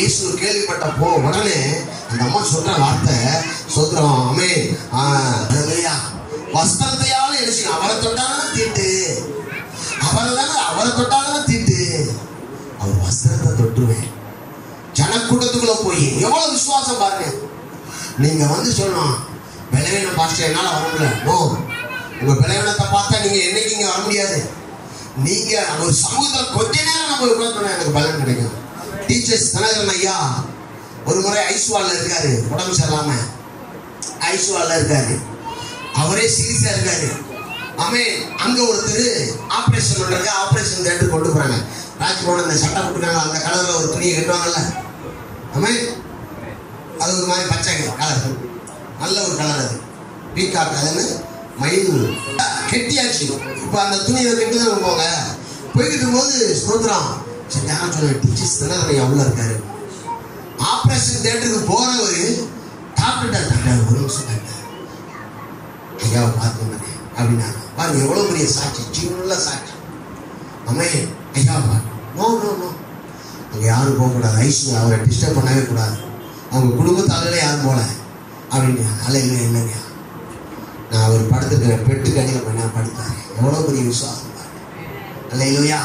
இயேசு கேள்விப்பட்டப்போ உடனே அந்த அம்மா சொல்ற வார்த்தை சொல்றோம் அமே வஸ்திரத்தையால எழுச்சி அவரை தொட்டாலும் தீட்டு, அவரை தொட்டாலும் தீட்டு, அவர் வஸ்திரத்தை தொட்டுருவேன். ஜனக்கூட்டத்துக்குள்ள போய் எவ்வளவு விசுவாசம் பாருங்க. நீங்க சொல்லணும் பலவீனம் பாஸ்டர் என்னால வர முடியல. நோ, உங்க பலவீனத்தை பார்த்தா நீங்க என்னைக்கு இங்க வர முடியாது. நீங்க ஒரு சமூகத்தில் கொஞ்ச நேரம் நம்ம உட்கார்ந்தோம்னா எனக்கு பலன் கிடைக்கும். டீச்சர்ஸ் தினகரன் ஐயா ஒரு முறை ஐசுவால இருக்காரு, உடம்பு சரியில்லாம ஐசுவால இருக்காரு. அவரே சீரியஸா இருக்காரு. ஆமே, அங்க ஒருத்தர் ஆபரேஷன் பண்றாங்க. ஆபரேஷன் தேட்டர் கொண்டு போறாங்க. ராஜ்பவன் அந்த சட்டை போட்டுருக்காங்க, அந்த கலர்ல ஒரு துணியை கட்டுவாங்கல்ல. ஆமே, அது ஒரு மாதிரி பச்சை கலர், நல்ல ஒரு கலர். அது பீகாக் அதுன்னு மயில் கெட்டியாச்சு. இப்போ அந்த துணியை கெட்டுதான் போங்க. போய்கிட்டு போது ஸ்தோத்திரம் சரி யாரும் சொல்ல டீச்சர்ஸ் தினகரன் உள்ள இருக்காரு. ஆபரேஷன் தேட்டருக்கு போறவர் டாக்டர் ஒரு நிமிஷம் ஐயாவை பார்த்து அப்படின்னா பாருங்க எவ்வளவு பெரிய சாட்சி, சின்ன சாட்சி. அம்மே ஐயாவை பார்த்து நோ நோ நோ அங்கே யாரும் போகக்கூடாது, ஐசு அவரை டிஸ்டர்ப் பண்ணவே கூடாது, அவங்க குடும்பத்தாலே யாரும் போல அப்படின்னு. அல்ல இல்லை இல்லைங்க, நான் அவர் படுத்துக்கிற பெட்டுக்கு அடியில் பண்ண படுத்தாரு. எவ்வளோ பெரிய விசுவாசம் அல்ல இல்லையா.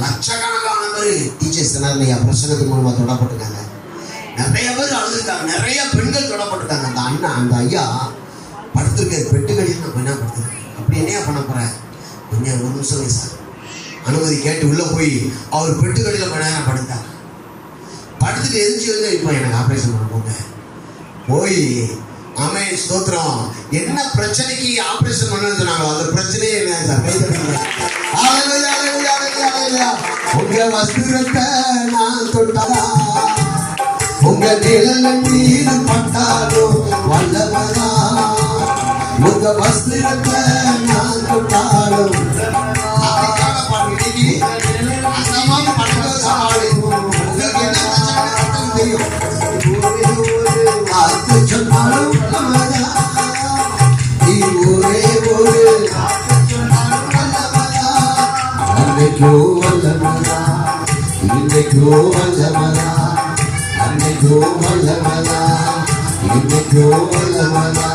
லட்சக்கணக்கான பேர் டீச்சர்ஸ் தினகரன் பிரசங்கத்தின் மூலமாக தொடப்பட்டிருக்காங்க. நிறைய பேர் அழுதுருக்காங்க, நிறைய பெண்கள் தொடப்பட்டிருக்காங்க. அந்த அண்ணா அந்த ஐயா படுத்திருக்காரு பெட்டுக்கடியில் நான் என்ன படுத்துருக்கேன் அப்படி என்னையா பண்ண போகிறேன் கொஞ்சம் ஒரு நிமிஷம் சார் அனுமதி கேட்டு உள்ளே போய் அவர் பெட்டுக்கடியில் கொஞ்ச நேரம் படுத்தாங்க. படுத்துட்டு எரிஞ்சு வந்து இப்போ எனக்கு ஆப்ரேஷன் பண்ண போங்க போய் ஆமே ஸ்தோத்திரம் என்ன பிரச்சனைக்கு ஆபரேஷன் பண்ணு சொன்னாங்களோ அந்த பிரச்சனையே என்ன உங்க வஸ்திரத்தை நான் தொட்டா உங்க நிழல் மீது பட்டாலும் வல்லவனா, உங்க வஸ்திரத்தை நான் தொட்டாலும் தெரியும் சொன்னாலும் நீ ஒரே ஒரு அன்னைக்கோ வல்லமனா, இன்னைக்கோ வல்லமனா, அன்னைக்கோ வல்லமனா, இன்னைக்கோ வல்லமனா.